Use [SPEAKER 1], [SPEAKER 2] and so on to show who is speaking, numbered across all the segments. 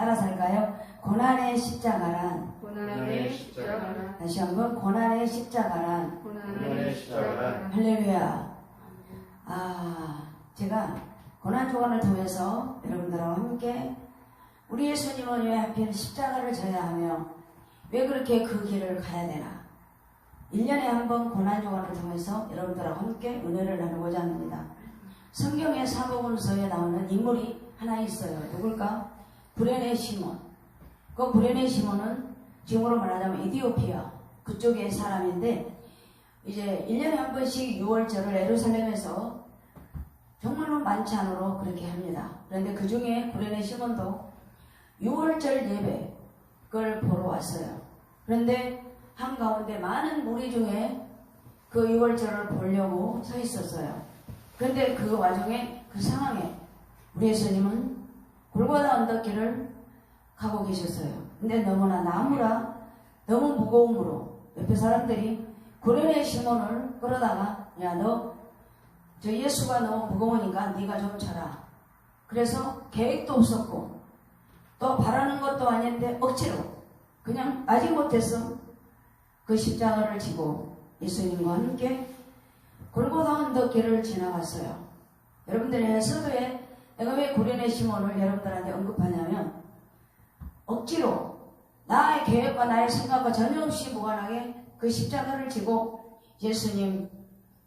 [SPEAKER 1] 따라서 할까요? 고난의 십자가란.
[SPEAKER 2] 고난의 십자가란.
[SPEAKER 1] 다시 한번 고난의 십자가란.
[SPEAKER 2] 고난의 십자가란.
[SPEAKER 1] 할렐루야. 제가 고난주간을 통해서 여러분들하고 함께 우리 예수님은 왜 하필 십자가를 져야 하며 왜 그렇게 그 길을 가야 되나, 1년에 한 번 고난주간을 통해서 여러분들하고 함께 은혜를 나누고자 합니다. 성경의 사복음서에 나오는 인물이 하나 있어요. 누굴까? 구레네 시몬. 그 구레네 시몬은 지금으로 말하자면 이디오피아 그쪽의 사람인데, 이제 1년에 한 번씩 6월절을 예루살렘에서 정말로 많지 않으로 그렇게 합니다. 그런데 그 중에 구레네 시몬도 6월절 예배 그걸 보러 왔어요. 그런데 한가운데 많은 무리 중에 그 6월절을 보려고 서 있었어요. 그런데 그 와중에 그 상황에 우리 예수님은 골고다 언덕길을 가고 계셨어요. 근데 너무나 나무라 너무 무거움으로 옆에 사람들이 구레네 시몬을 끌어다가, 야, 너 저 예수가 너무 무거우니까 네가 좀 쳐라. 그래서 계획도 없었고 또 바라는 것도 아닌데 억지로 그냥 아직 못해서 그 십자가를 지고 예수님과 함께 골고다 언덕길을 지나갔어요. 여러분들의 서두에 내가 왜 구레네 시몬을 여러분들한테 언급하냐면, 억지로 나의 계획과 나의 생각과 전혀 없이 무관하게 그 십자가를 지고 예수님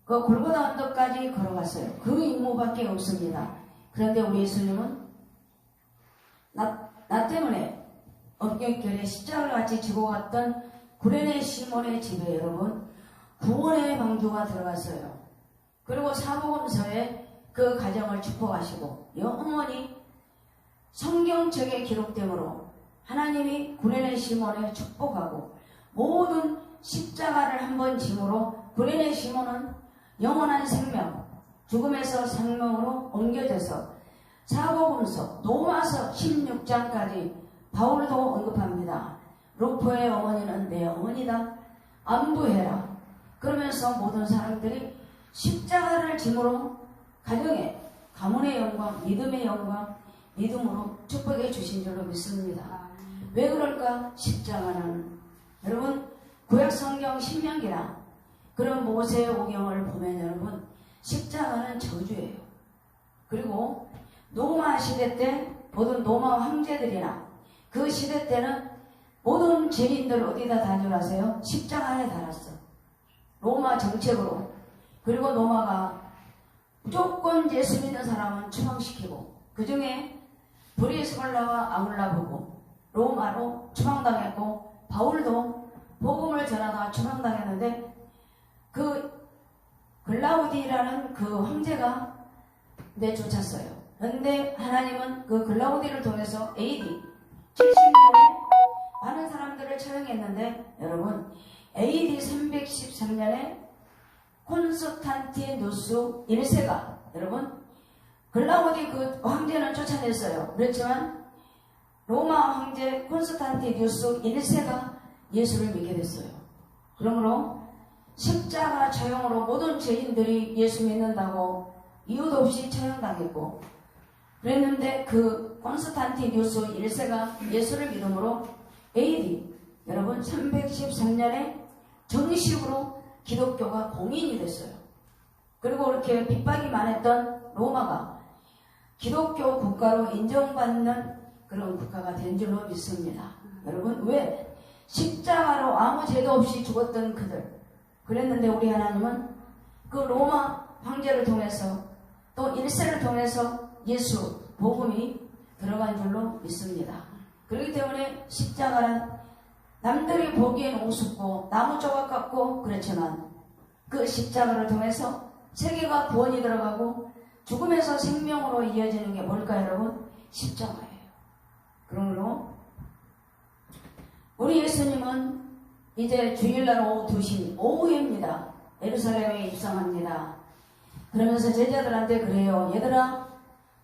[SPEAKER 1] 그 골고다 언덕까지 걸어갔어요. 그 임무밖에 없습니다. 그런데 우리 예수님은 나 때문에 언덕길에 십자가를 같이 지고 갔던 구레네 시몬의 집에 여러분 구원의 방주가 들어갔어요. 그리고 사복음서에 그 가정을 축복하시고 영원히 성경책에 기록되므로 하나님이 구레네 시몬을 축복하고 모든 십자가를 한번 짐으로 구레네 시몬은 영원한 생명, 죽음에서 생명으로 옮겨져서 사복음서, 로마서 16장까지 바울도 언급합니다. 루포의 어머니는 내 어머니다. 안부해라. 그러면서 모든 사람들이 십자가를 짐으로 가정에 가문의 영광, 믿음의 영광, 믿음으로 축복해 주신 줄로 믿습니다. 왜 그럴까? 십자가는 여러분 구약성경 신명기나 그런 모세의 오경을 보면 여러분 십자가는 저주예요. 그리고 로마 시대 때 모든 로마 황제들이나 그 시대 때는 모든 죄인들 어디다 단절하세요? 십자가에 달았어. 로마 정책으로. 그리고 로마가 무조건 예수 믿는 사람은 추방시키고, 그 중에 브리스골라와 아울라보고 로마로 추방당했고, 바울도 복음을 전하다가 추방당했는데 그 글라우디라는 그 황제가 내쫓았어요. 그런데 하나님은 그 글라우디를 통해서 AD 70년에 많은 사람들을 처형했는데, 여러분 AD 313년에 콘스탄티누스 1세가 여러분 글라우디 그 황제는 쫓아냈어요. 그렇지만 로마 황제 콘스탄티누스 1세가 예수를 믿게 됐어요. 그러므로 십자가 처형으로 모든 죄인들이 예수 믿는다고 이유도 없이 처형당했고, 그랬는데 그 콘스탄티누스 1세가 예수를 믿음으로 AD 여러분 313년에 정식으로 기독교가 공인이 됐어요. 그리고 그렇게 핍박이 많았던 로마가 기독교 국가로 인정받는 그런 국가가 된 줄로 믿습니다. 여러분 왜? 십자가로 아무 죄도 없이 죽었던 그들, 그랬는데 우리 하나님은 그 로마 황제를 통해서 또 1세를 통해서 예수 복음이 들어간 줄로 믿습니다. 그렇기 때문에 십자가는 남들이 보기엔 우습고 나무 조각 같고 그렇지만 그 십자가를 통해서 세계가 구원이 들어가고 죽음에서 생명으로 이어지는 게 뭘까요, 여러분? 십자가예요. 그러므로 우리 예수님은 이제 주일날 오후 2시 오후입니다. 예루살렘에 입성합니다. 그러면서 제자들한테 그래요. 얘들아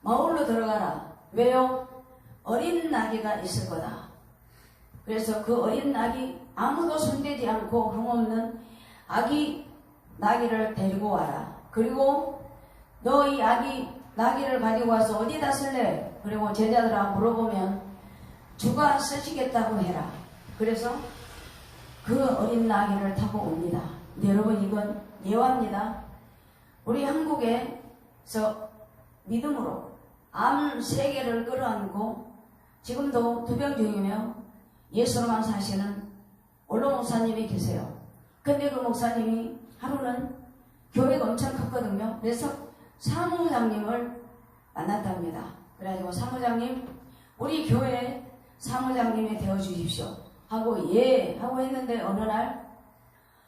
[SPEAKER 1] 마을로 들어가라. 왜요? 어린 나귀가 있을 거다. 그래서 그 어린 나귀 아무도 손대지 않고 흠없는 아기 나귀를 데리고 와라. 그리고 너 이 아기 나귀를 가지고 와서 어디다 쓸래? 그리고 제자들아 물어보면 주가 쓰시겠다고 해라. 그래서 그 어린 나귀를 타고 옵니다. 근데 여러분 이건 예화입니다. 우리 한국에서 믿음으로 암 세계를 끌어안고 지금도 투병 중이며 예수로만 사시는 올로 목사님이 계세요. 근데 그 목사님이 하루는 교회가 엄청 컸거든요. 그래서 사무장님을 만났답니다. 그래가지고 사무장님, 우리 교회 사무장님이 되어주십시오 하고 예 하고 했는데 어느 날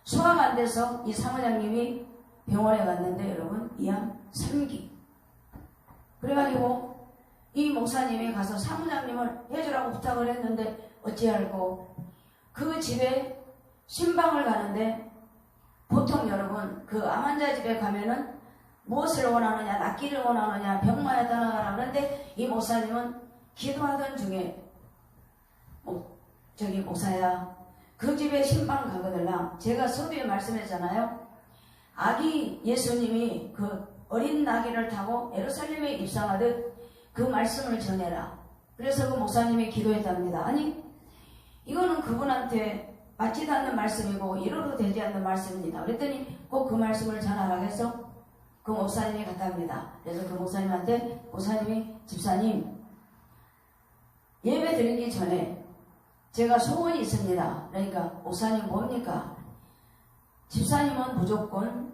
[SPEAKER 1] 소화가 안 돼서 이 사무장님이 병원에 갔는데 여러분 이암 3기. 그래가지고 이 목사님이 가서 사무장님을 해주라고 부탁을 했는데 어찌할꼬 그 집에 신방을 가는데 보통 여러분 그 암 환자 집에 가면은 무엇을 원하느냐, 낫기를 원하느냐, 병마에 떠나가라. 그런데 이 목사님은 기도하던 중에 저기 목사야 그 집에 신방 가거들라. 제가 서두에 말씀했잖아요. 아기 예수님이 그 어린 나귀를 타고 예루살렘에 입성하듯 그 말씀을 전해라. 그래서 그 목사님이 기도했답니다. 아니 이거는 그분한테 맞지도 않는 말씀이고 이로도 되지 않는 말씀입니다. 그랬더니 꼭 그 말씀을 전하라고 해서 그 목사님이 갔답니다. 그래서 그 목사님한테 목사님이 집사님 예배 드리기 전에 제가 소원이 있습니다. 그러니까 목사님 뭡니까? 집사님은 무조건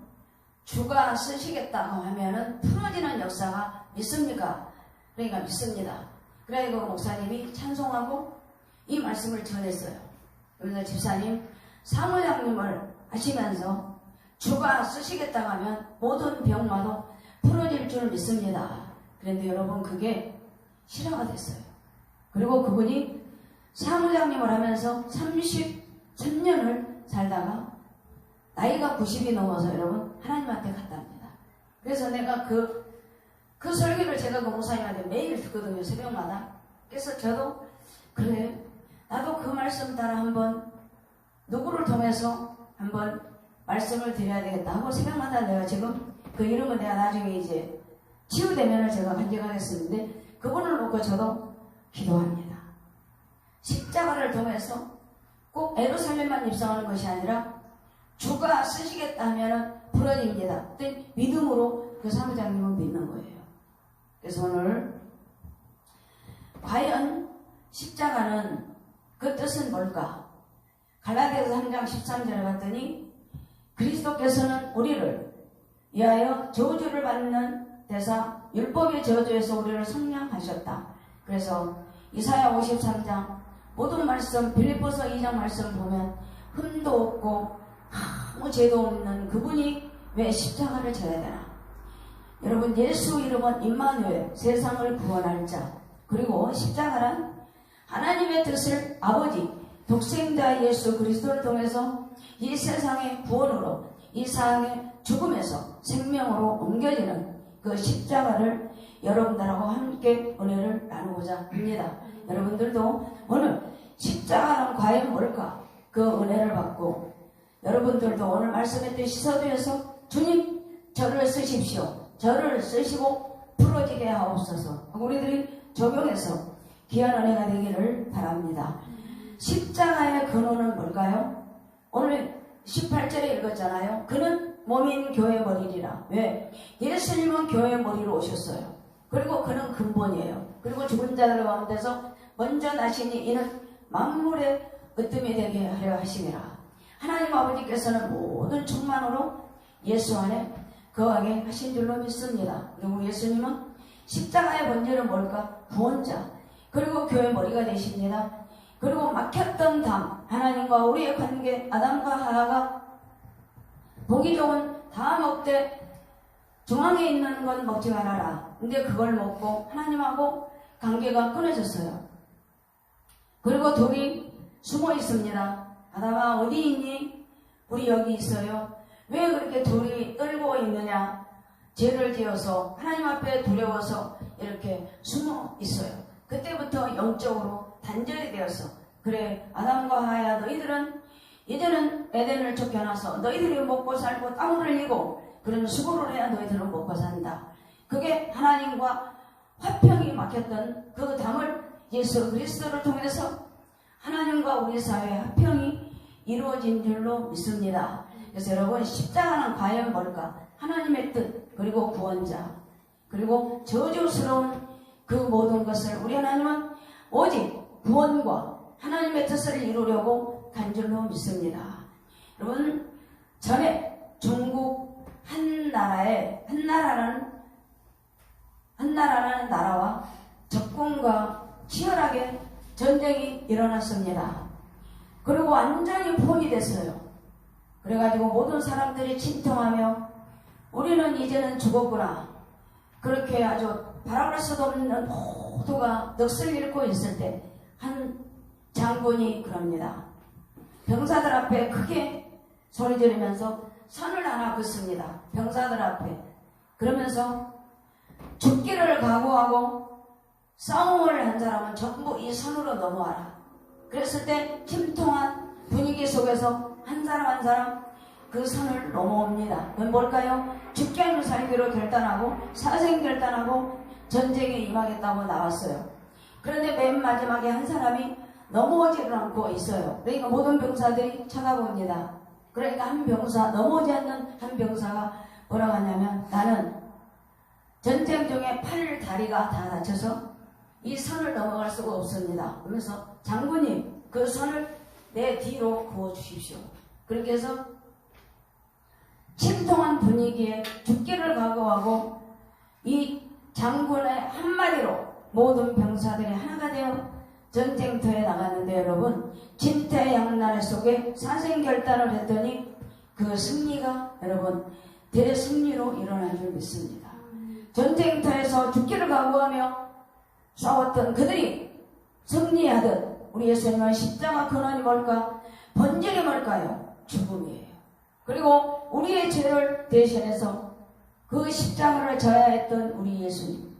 [SPEAKER 1] 주가 쓰시겠다고 하면은 풀어지는 역사가 믿습니까? 그러니까 믿습니다. 그래서 목사님이 찬송하고 이 말씀을 전했어요. 그래서 집사님 사무장님을 하시면서 주가 쓰시겠다고 하면 모든 병마도 풀어질 줄 믿습니다. 그런데 여러분 그게 실화가 됐어요. 그리고 그분이 사무장님을 하면서 33년을 살다가 나이가 90이 넘어서 여러분 하나님한테 갔답니다. 그래서 내가 그 설교를 제가 그 목사님한테 매일 듣거든요. 새벽마다. 그래서 저도 그래 나도 그 말씀 따라 한번 누구를 통해서 한번 말씀을 드려야 되겠다 하고 새벽마다 내가 지금 그 이름은 내가 나중에 이제 치유되면을 제가 간직하겠는데 그분을 놓고 저도 기도합니다. 십자가를 통해서 꼭 예루살렘만 입성하는 것이 아니라 주가 쓰시겠다 하면 풀어집니다. 그때 믿음으로 그 사무장님은 믿는 거예요. 그래서 오늘 과연 십자가는 그 뜻은 뭘까? 갈라디아서 3장 13절에 봤더니 그리스도께서는 우리를 위하여 저주를 받는 데사 율법의 저주에서 우리를 성량하셨다. 그래서 이사야 53장 모든 말씀 빌립보서 2장 말씀 보면 흠도 없고 아무 죄도 없는 그분이 왜 십자가를 져야 되나? 여러분 예수 이름은 임마누엘 세상을 구원할 자. 그리고 십자가란 하나님의 뜻을 아버지 독생자 예수 그리스도를 통해서 이 세상의 구원으로 이 세상의 죽음에서 생명으로 옮겨지는 그 십자가를 여러분들하고 함께 은혜를 나누고자 합니다. 여러분들도 오늘 십자가는 과연 뭘까? 그 은혜를 받고 여러분들도 오늘 말씀했던 시서도에서 주님 저를 쓰십시오. 저를 쓰시고 풀어지게 하옵소서. 우리들이 적용해서 귀한 은혜가 되기를 바랍니다. 십자가의 근원은 뭘까요? 오늘 18절에 읽었잖아요. 그는 몸인 교회 머리리라. 왜? 예수님은 교회 머리로 오셨어요. 그리고 그는 근본이에요. 그리고 죽은 자들 가운데서 먼저 나시니 이는 만물의 으뜸이 되게 하려 하심이라. 하나님 아버지께서는 모든 충만으로 예수 안에 거하게 하신 줄로 믿습니다. 그리고 예수님은 십자가의 본질은 뭘까? 구원자. 그리고 교회 머리가 되십니다. 그리고 막혔던 담, 하나님과 우리의 관계, 아담과 하와가 보기 좋은 다음 억대 중앙에 있는 건 먹지 말아라. 근데 그걸 먹고 하나님하고 관계가 끊어졌어요. 그리고 둘이 숨어 있습니다. 아담아 어디 있니? 우리 여기 있어요. 왜 그렇게 둘이 떨고 있느냐? 죄를 지어서 하나님 앞에 두려워서 이렇게 숨어 있어요. 그때부터 영적으로 단절이 되어서 그래 아담과 하와야 너희들은 이제는 에덴을 쫓겨나서 너희들이 먹고 살고 땀을 흘리고 그런 수고를 해야 너희들은 먹고 산다. 그게 하나님과 화평이 막혔던 그 담을 예수 그리스도를 통해서 하나님과 우리 사회의 화평이 이루어진 줄로 믿습니다. 그래서 여러분, 십자가는 과연 뭘까? 하나님의 뜻, 그리고 구원자, 그리고 저주스러운 그 모든 것을 우리 하나님은 오직 구원과 하나님의 뜻을 이루려고 간 줄로 믿습니다. 여러분, 전에 중국 한 나라라는 나라와 적군과 치열하게 전쟁이 일어났습니다. 그리고 완전히 포위됐어요. 그래가지고 모든 사람들이 침통하며 우리는 이제는 죽었구나, 그렇게 아주 바라볼 수도 없는 모두가 넋을 잃고 있을 때 한 장군이 그럽니다. 병사들 앞에 크게 소리 지르면서 선을 하나 긋습니다. 병사들 앞에. 그러면서 죽기를 각오하고 싸움을 한 사람은 전부 이 선으로 넘어와라. 그랬을 때 침통한 분위기 속에서 한 사람 한 사람 그 선을 넘어옵니다. 그건 뭘까요? 죽게 하는 살기로 결단하고 사생 결단하고 전쟁에 임하겠다고 나왔어요. 그런데 맨 마지막에 한 사람이 넘어오지를 않고 있어요. 그러니까 모든 병사들이 쳐다봅니다. 그러니까 한 병사, 넘어오지 않는 한 병사가 뭐라고 하냐면, 나는 전쟁 중에 팔 다리가 다 다쳐서 이 선을 넘어갈 수가 없습니다. 그러면서 장군님, 그 선을 내 뒤로 그어 주십시오. 그렇게 해서 침통한 분위기에 죽기를 각오하고 이 장군의 한마디로 모든 병사들이 하나가 되어 전쟁터에 나갔는데, 여러분, 진퇴양난 속에 사생결단을 했더니 그 승리가 여러분 대승리로 일어난 줄 믿습니다. 전쟁터에서 죽기를 각오하며 싸웠던 그들이 승리하듯 우리 예수님의 십자가 근원이 뭘까? 본질이 뭘까요? 죽음이에요. 그리고 우리의 죄를 대신해서 그 십자가를 져야 했던 우리 예수님,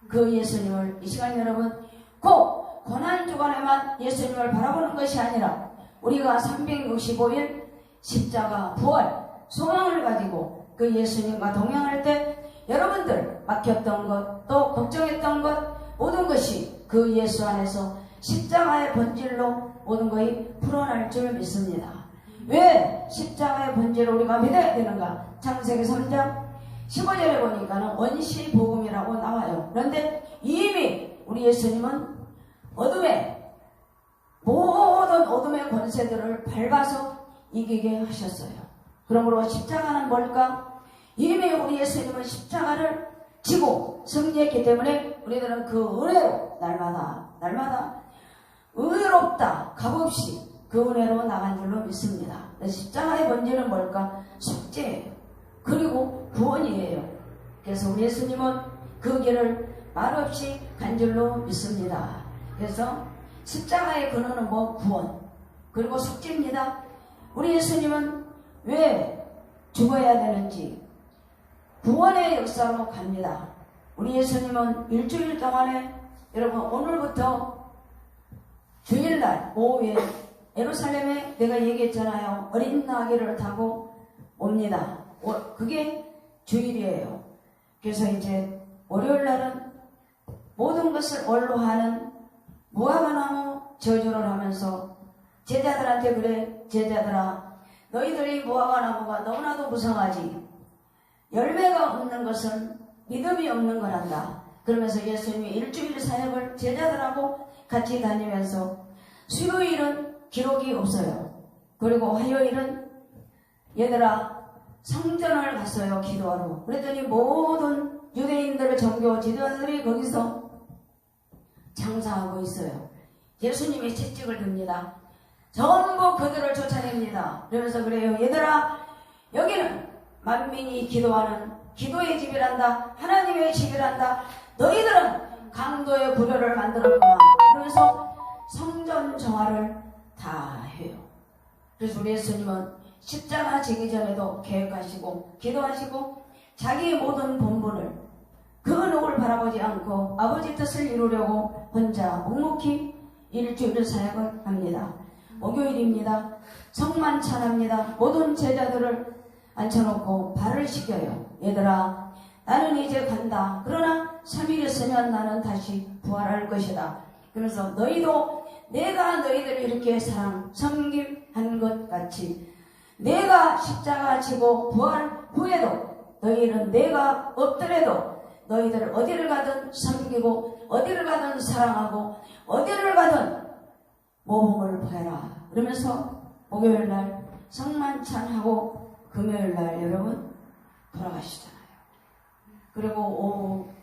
[SPEAKER 1] 그 예수님을 이 시간 여러분 꼭 고난주간에만 예수님을 바라보는 것이 아니라 우리가 365일 십자가 부활 소망을 가지고 그 예수님과 동행할 때 여러분들 막혔던 것, 또 걱정했던 것, 모든 것이 그 예수 안에서 십자가의 본질로 모든 것이 풀어날 줄 믿습니다. 왜 십자가의 본질을 우리가 믿어야 되는가? 창세기 3장 15절에 보니까는 원시복음이라고 나와요. 그런데 이미 우리 예수님은 모든 어둠의 권세들을 밟아서 이기게 하셨어요. 그러므로 십자가는 뭘까? 이미 우리 예수님은 십자가를 지고 승리했기 때문에 우리들은 그 은혜로 날마다 의롭다 값없이 그 은혜로 나간 줄로 믿습니다. 십자가의 본질은 뭘까? 속죄예요. 그리고 구원이에요. 그래서 우리 예수님은 그 길을 말없이 간 줄로 믿습니다. 그래서 십자가의 근원은 구원, 그리고 속죄입니다. 우리 예수님은 왜 죽어야 되는지 구원의 역사로 갑니다. 우리 예수님은 일주일 동안에, 여러분, 오늘부터 주일날 오후에 예루살렘에 내가 얘기했잖아요. 어린 나귀를 타고 옵니다. 그게 주일이에요. 그래서 이제 월요일날은 모든 것을 원로하는 무화과나무 저주를 하면서 제자들한테, 그래 제자들아, 너희들이 무화과나무가 너무나도 무성하지, 열매가 없는 것은 믿음이 없는 거란다. 그러면서 예수님이 일주일 사역을 제자들하고 같이 다니면서 수요일은 기록이 없어요. 그리고 화요일은 얘들아 성전을 갔어요, 기도하러. 그랬더니 모든 유대인들 종교 지도자들이 거기서 장사하고 있어요. 예수님이 채찍을 듭니다. 전부 그들을 쫓아냅니다. 그러면서 그래요, 얘들아, 여기는 만민이 기도하는 기도의 집이란다, 하나님의 집이란다. 너희들은 강도의 부려를 만들었구나. 그러면서 성전 정화를 다 해요. 그래서 우리 예수님은 십자가 지기 전에도 계획하시고 기도하시고 자기의 모든 본분을 그 누구를 바라보지 않고 아버지 뜻을 이루려고 혼자 묵묵히 일주일을 사역을 합니다. 목요일입니다. 성만찬합니다. 모든 제자들을 앉혀놓고 발을 씻겨요. 얘들아, 나는 이제 간다. 그러나 3일 있으면 나는 다시 부활할 것이다. 그래서 너희도 내가 너희들을 이렇게 섬김한 것 같이 내가 십자가 지고 부활 후에도 너희는 내가 없더라도 너희들을 어디를 가든 섬기고 어디를 가든 사랑하고 어디를 가든 모범을 보여라. 그러면서 목요일날 성만찬하고 금요일날 여러분 돌아가시잖아요. 그리고 오후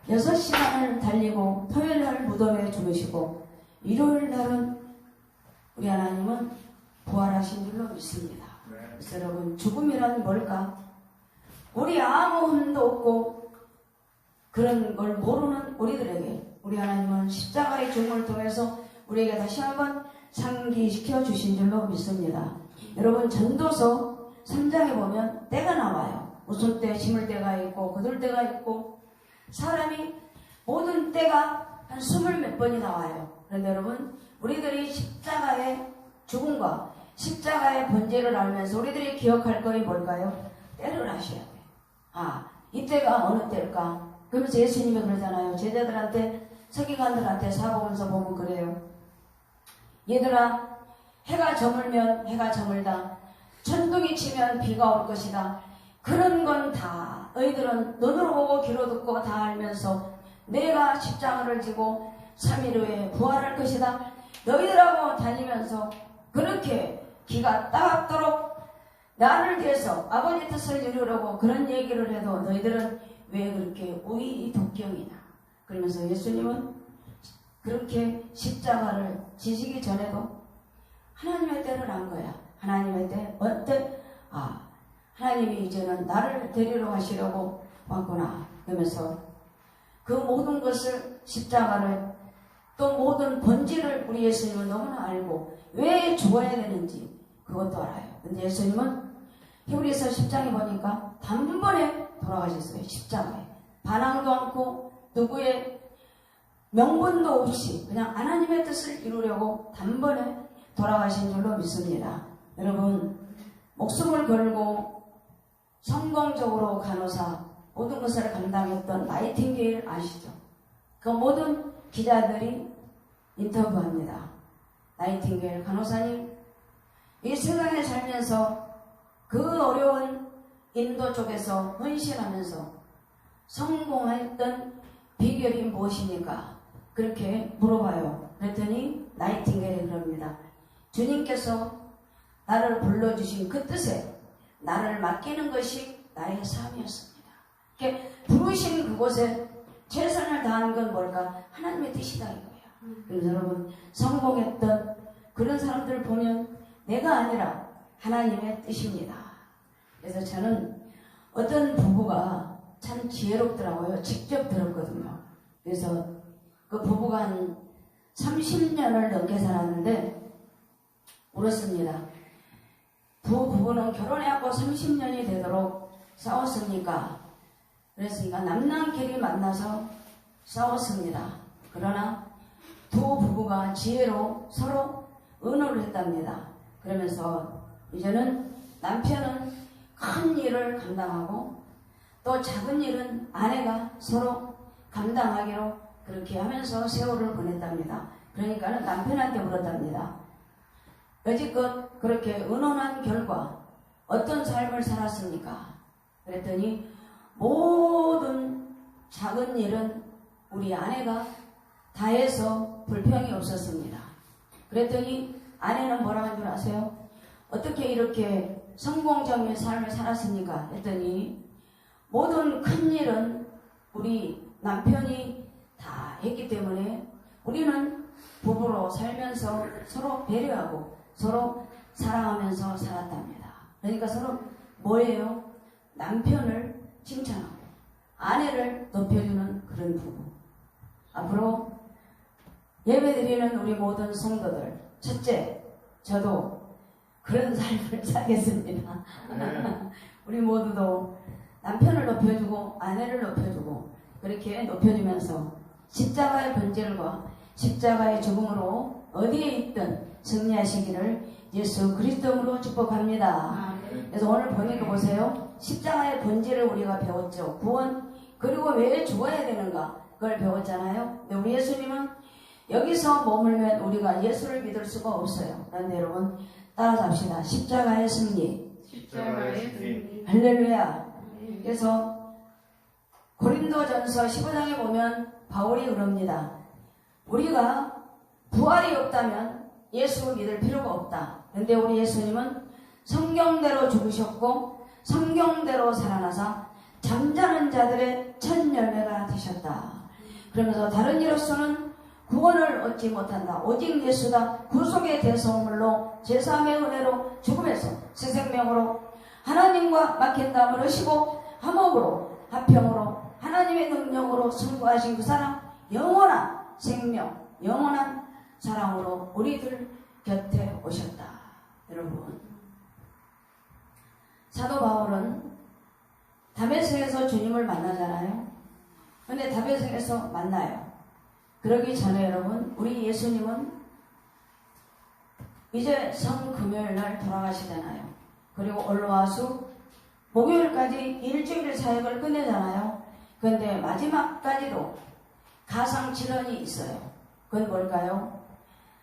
[SPEAKER 1] 6시간을 달리고 토요일날 무덤에 죽으시고 일요일날은 우리 하나님은 부활하신 줄로 믿습니다. 그래서 여러분 죽음이란 뭘까? 우리 아무 흠도 없고 그런 걸 모르는 우리들에게 우리 하나님은 십자가의 죽음을 통해서 우리에게 다시 한번 상기시켜 주신 줄로 믿습니다. 여러분 전도서 3장에 보면 때가 나와요. 웃을 때 심을 때가 있고 거둘 때가 있고 사람이 모든 때가 한 20몇 번이 나와요. 그런데 여러분 우리들이 십자가의 죽음과 십자가의 본질을 알면서 우리들이 기억할 것이 뭘까요? 때를 아셔야 돼요. 이때가 어느 때일까? 그러면서 예수님이 그러잖아요. 제자들한테 서기관들한테 사복음서 보면 그래요. 얘들아 해가 저물면 해가 저물다. 천둥이 치면 비가 올 것이다. 그런 건 다 너희들은 눈으로 보고 귀로 듣고 다 알면서 내가 십자가를 지고 3일 후에 부활할 것이다. 너희들하고 다니면서 그렇게 기가 따갑도록 나를 위해서 아버지 뜻을 이루려고 그런 얘기를 해도 너희들은 왜 그렇게 우이독경이냐. 그러면서 예수님은 그렇게 십자가를 지시기 전에도 하나님의 때를 안 거야. 하나님의 때 어때? 하나님이 이제는 나를 데리러 가시려고 왔구나. 그러면서 그 모든 것을 십자가를 또 모든 본질을 우리 예수님은 너무나 알고 왜 죽어야 되는지 그것도 알아요. 근데 예수님은 히브리서 10장에 보니까 단번에 돌아가셨어요. 십자가에 반항도 않고 누구의 명분도 없이 그냥 하나님의 뜻을 이루려고 단번에 돌아가신 줄로 믿습니다. 여러분 목숨을 걸고 성공적으로 간호사 모든 것을 감당했던 나이팅게일 아시죠? 그 모든 기자들이 인터뷰합니다. 나이팅게일 간호사님 이 세상에 살면서 그 어려운 인도 쪽에서 헌신하면서 성공했던 비결이 무엇입니까? 그렇게 물어봐요. 그랬더니 나이팅게일이 그럽니다. 주님께서 나를 불러주신 그 뜻에 나를 맡기는 것이 나의 삶이었습니다. 이렇게 부르신 그곳에 최선을 다하는 건 뭘까? 하나님의 뜻이다 이거야. 그래서 여러분 성공했던 그런 사람들을 보면 내가 아니라 하나님의 뜻입니다. 그래서 저는 어떤 부부가 참 지혜롭더라고요. 직접 들었거든요. 그래서 그 부부가 한 30년을 넘게 살았는데 울었습니다. 두 부부는 결혼해갖고 30년이 되도록 싸웠습니까? 그랬으니까 남남끼리 만나서 싸웠습니다. 그러나 두 부부가 지혜로 서로 의논을 했답니다. 그러면서 이제는 남편은 큰 일을 감당하고 또 작은 일은 아내가 서로 감당하기로 그렇게 하면서 세월을 보냈답니다. 그러니까 남편한테 물었답니다. 여지껏 그렇게 의논한 결과 어떤 삶을 살았습니까? 그랬더니 모든 작은 일은 우리 아내가 다 해서 불평이 없었습니다. 그랬더니 아내는 뭐라고 한 줄 아세요? 어떻게 이렇게 성공적인 삶을 살았습니까? 했더니 모든 큰 일은 우리 남편이 다 했기 때문에 우리는 부부로 살면서 서로 배려하고 서로 사랑하면서 살았답니다. 그러니까 서로 뭐예요? 남편을 칭찬하고 아내를 높여주는 그런 부부. 앞으로 예배드리는 우리 모든 성도들, 첫째, 저도 그런 삶을 살겠습니다. 우리 모두도 남편을 높여주고 아내를 높여주고 그렇게 높여주면서 십자가의 본질과 십자가의 죽음으로 어디에 있든 승리하시기를 예수 그리스도로 축복합니다. 그래서 오늘 보니까 보세요. 십자가의 본질을 우리가 배웠죠. 구원, 그리고 왜 죽어야 되는가 그걸 배웠잖아요. 근데 우리 예수님은 여기서 머물면 우리가 예수를 믿을 수가 없어요. 그런데 여러분 따라잡시다. 십자가의 승리.
[SPEAKER 2] 십자가의 승리.
[SPEAKER 1] 할렐루야. 그래서 고린도전서 15장에 보면 바울이 그럽니다. 우리가 부활이 없다면 예수 믿을 필요가 없다. 그런데 우리 예수님은 성경대로 죽으셨고 성경대로 살아나사 잠자는 자들의 첫 열매가 되셨다. 그러면서 다른 이로서는 구원을 얻지 못한다. 오직 예수다. 구속의 대성물로 제3의 은혜로 죽음에서 새 생명으로 하나님과 막힌 담을 하시고 화목으로 화평으로 하나님의 능력으로 승부하신 그 사랑 영원한 생명 영원한 사랑으로 우리들 곁에 오셨다. 여러분 사도 바울은 다메섹에서 주님을 만나잖아요. 근데 다메섹에서 만나요. 그러기 전에 여러분 우리 예수님은 이제 성금요일날 돌아가시잖아요. 그리고 올라와서 목요일까지 일주일 사역을 끝내잖아요. 그런데 마지막까지도 가상질환이 있어요. 그건 뭘까요?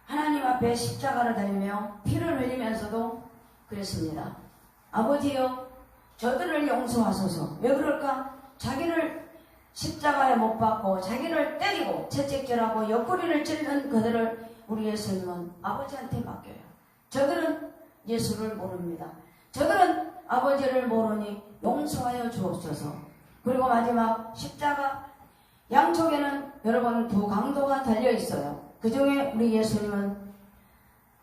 [SPEAKER 1] 하나님 앞에 십자가를 달며 피를 흘리면서도 그랬습니다. 아버지여 저들을 용서하소서. 왜 그럴까? 자기를 십자가에 못 박고 자기를 때리고 채찍질하고 옆구리를 찔른 그들을 우리 예수님은 아버지한테 맡겨요. 저들은 예수를 모릅니다. 저들은 아버지를 모르니 용서하여 주옵소서. 그리고 마지막 십자가 양쪽에는 여러분 두 강도가 달려 있어요. 그 중에 우리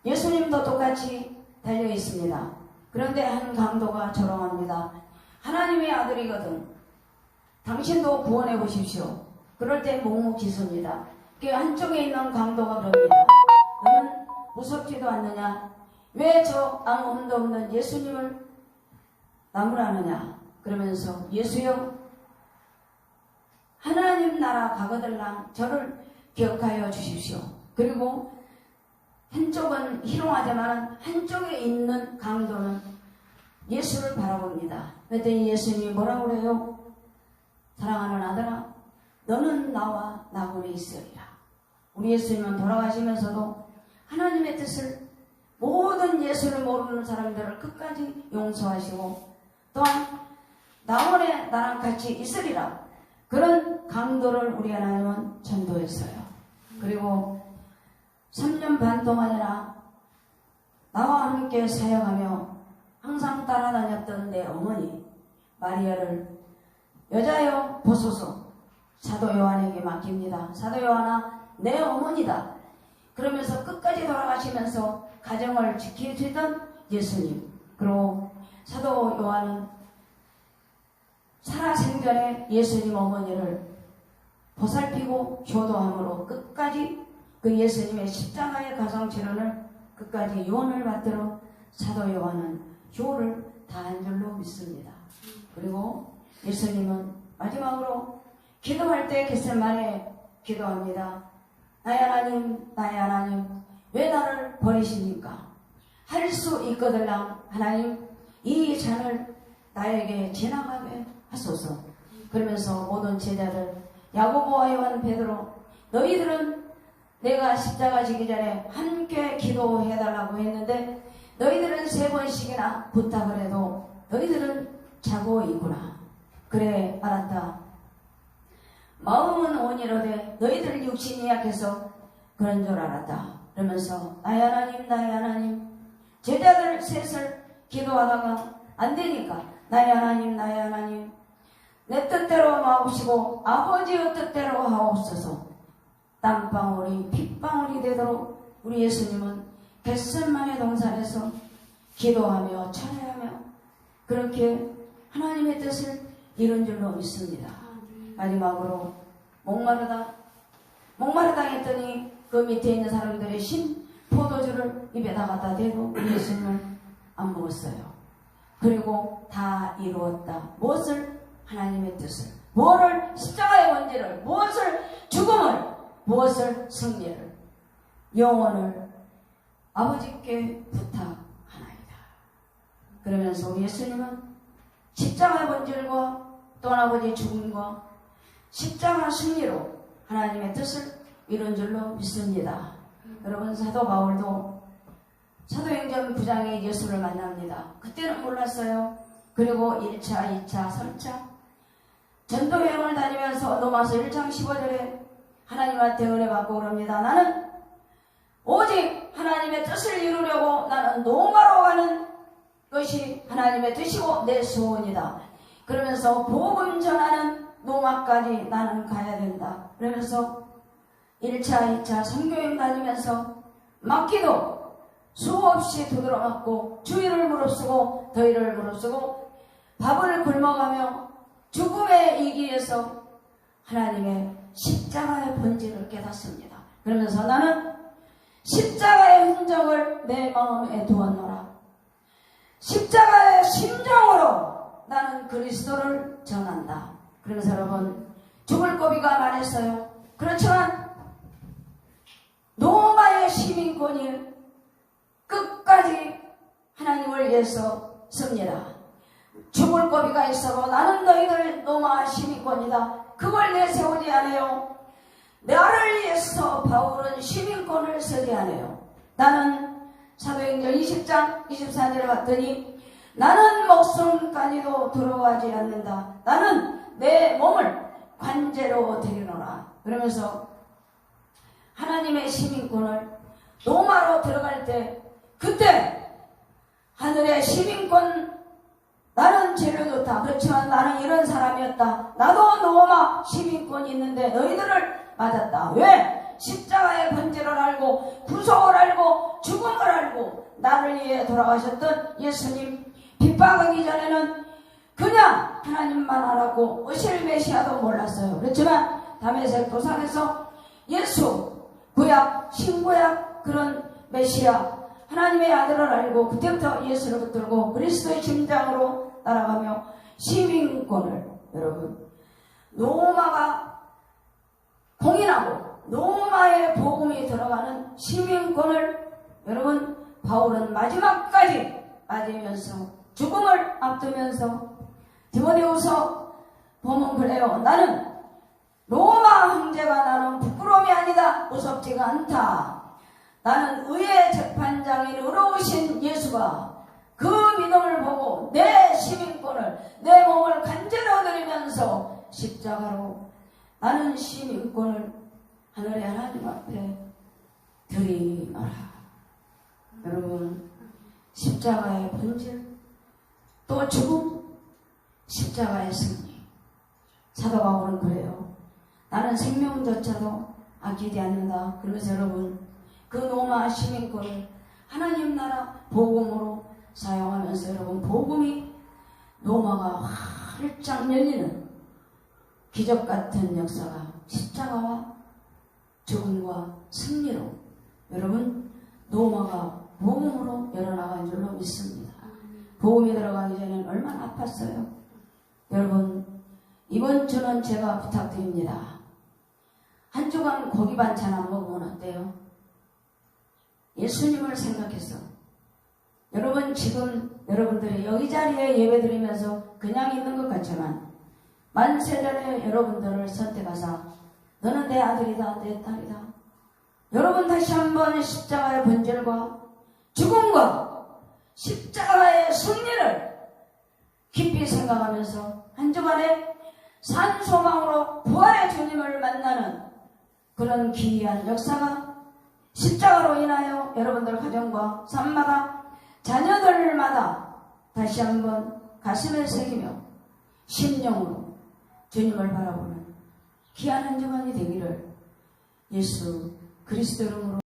[SPEAKER 1] 예수님도 똑같이 달려 있습니다. 그런데 한 강도가 조롱합니다. 하나님의 아들이거든 당신도 구원해 보십시오. 그럴 때 묵묵지수입니다. 그 한쪽에 있는 강도가 그럽니다. 너는 무섭지도 않느냐? 왜 저 아무 흠도 없는 예수님을 나무라느냐? 그러면서 예수여 하나님 나라 가거들랑 저를 기억하여 주십시오. 그리고 한쪽은 희롱하지만 한쪽에 있는 강도는 예수를 바라봅니다. 그랬더니 예수님이 뭐라고 그래요? 사랑하는 아들아 너는 나와 나군에 있으리라. 우리 예수님은 돌아가시면서도 하나님의 뜻을 모든 예수를 모르는 사람들을 끝까지 용서하시고 또한 나원에 나랑 같이 있으리라. 그런 강도를 우리 하나님은 전도했어요. 그리고 3년 반 동안이나 나와 함께 사역하며 항상 따라다녔던 내 어머니 마리아를 여자여 보소서 사도 요한에게 맡깁니다. 사도 요한아 내 어머니다. 그러면서 끝까지 돌아가시면서 가정을 지켜주던 예수님. 그리고 사도 요한은 살아생전에 예수님 어머니를 보살피고 효도함으로 끝까지 그 예수님의 십자가의 가상질환을 끝까지 유언을 받도록 사도 요한은 효를 다한 줄로 믿습니다. 그리고 예수님은 마지막으로 기도할 때 겟세마네에 기도합니다. 나의 하나님 나의 하나님 왜 나를 버리십니까? 할 수 있거들랑 하나님 이 잔을 나에게 지나가게 하소서. 그러면서 모든 제자들 야고보와 요한 베드로 너희들은 내가 십자가 지기 전에 함께 기도해달라고 했는데 너희들은 3번씩이나 부탁을 해도 너희들은 자고 있구나. 그래 알았다. 마음은 온이로되 너희들 육신이 약해서 그런 줄 알았다. 그러면서 나의 하나님 나의 하나님 제자들 셋을 기도하다가 안 되니까 나의 하나님 나의 하나님 내 뜻대로 마옵시고 아버지의 뜻대로 하옵소서. 땀방울이 핏방울이 되도록 우리 예수님은 겟세마네 동산에서 기도하며 찬양하며 그렇게 하나님의 뜻을 이룬 줄로 믿습니다. 마지막으로 목마르다 했더니 그 밑에 있는 사람들의 신 포도주를 입에다 갖다 대고 우리 예수님은 안 먹었어요. 그리고 다 이루었다. 무엇을? 하나님의 뜻을. 무엇을? 십자가의 원죄를. 무엇을? 죽음을. 무엇을? 승리를. 영혼을 아버지께 부탁하나이다. 그러면서 우리 예수님은 십자가의 원죄과 또한 아버지의 죽음과 십자가 승리로 하나님의 뜻을 이룬 줄로 믿습니다. 여러분, 사도 바울도 사도행전 9장에 예수를 만납니다. 그때는 몰랐어요. 그리고 1차, 2차, 3차 전도여행을 다니면서 로마서 1장 15절에 하나님한테 은혜 받고 그럽니다. 나는 오직 하나님의 뜻을 이루려고 나는 로마로 가는 것이 하나님의 뜻이고 내 소원이다. 그러면서 복음 전하는 로마까지 나는 가야 된다. 그러면서 1차, 2차 선교여행 다니면서 맞기도 수없이 두드러 맞고 주의를 무릅쓰고 더위를 무릅쓰고 밥을 굶어가며 죽음에 이기에서 하나님의 십자가의 본질을 깨닫습니다. 그러면서 나는 십자가의 흔적을 내 마음에 두었노라. 십자가의 심정으로 나는 그리스도를 전한다. 그러면서 여러분, 죽을 고비가 말했어요. 그렇지만 로마의 시민권이 끝까지 하나님을 위해서 씁니다. 죽을 고비가 있어도 나는 너희들 로마 시민권이다. 그걸 내세우지 않아요. 나를 위해서 바울은 시민권을 쓰지 않아요. 나는 사도행전 20장 24절에 봤더니 나는 목숨까지도 두려워하지 않는다. 나는 내 몸을 관제로 드리노라. 그러면서 하나님의 시민권을 로마로 들어갈 때 그때 하늘의 시민권 나는 제일 좋다. 그렇지만 나는 이런 사람이었다. 나도 로마 시민권이 있는데 너희들을 맞았다. 왜? 십자가의 본질을 알고 구속을 알고 죽음을 알고 나를 위해 돌아가셨던 예수님 핍박하기 전에는 그냥 하나님만 알았고 오실 메시아도 몰랐어요. 그렇지만 다메섹 도상에서 예수 구약 신구약 그런 메시아 하나님의 아들을 알고 그때부터 예수를 붙들고 그리스도의 심장으로 따라가며 시민권을 여러분 로마가 공인하고 로마의 복음이 들어가는 시민권을 여러분 바울은 마지막까지 맞으면서 죽음을 앞두면서 디모데후서 보면 그래요. 나는 로마 황제가 나는 부끄러움이 아니다. 무섭지가 않다. 나는 의의 재판장인 의로우신 예수가 그 믿음을 보고 내 시민권을 내 몸을 간절히 드리면서 십자가로 나는 시민권을 하늘의 하나님 앞에 드리노라. 여러분 십자가의 본질 또 죽음 십자가의 승리. 사도 바울은 그래요. 나는 생명조차도 아끼지 않는다. 그러면서 여러분 그 로마 시민권을 하나님 나라 복음으로 사용하면서 여러분 복음이 로마가 활짝 열리는 기적 같은 역사가 십자가와 죽음과 승리로 여러분 로마가 복음으로 열어나간 줄로 믿습니다. 복음이 들어가기 전에는 얼마나 아팠어요. 여러분 이번 주는 제가 부탁드립니다. 한 주간 고기 반찬 안 먹으면 어때요? 예수님을 생각해서 여러분 지금 여러분들이 여기 자리에 예배 드리면서 그냥 있는 것 같지만 만세전에 여러분들을 선택하사 너는 내 아들이다 내 딸이다. 여러분 다시 한번 십자가의 본질과 죽음과 십자가의 승리를 깊이 생각하면서 한 주간에 산소망으로 부활의 주님을 만나는 그런 기이한 역사가 십자가로 인하여 여러분들 가정과 삶마다 자녀들마다 다시 한번 가슴에 새기며 심령으로 주님을 바라보는 귀한 한 주간이 되기를 예수 그리스도 이름으로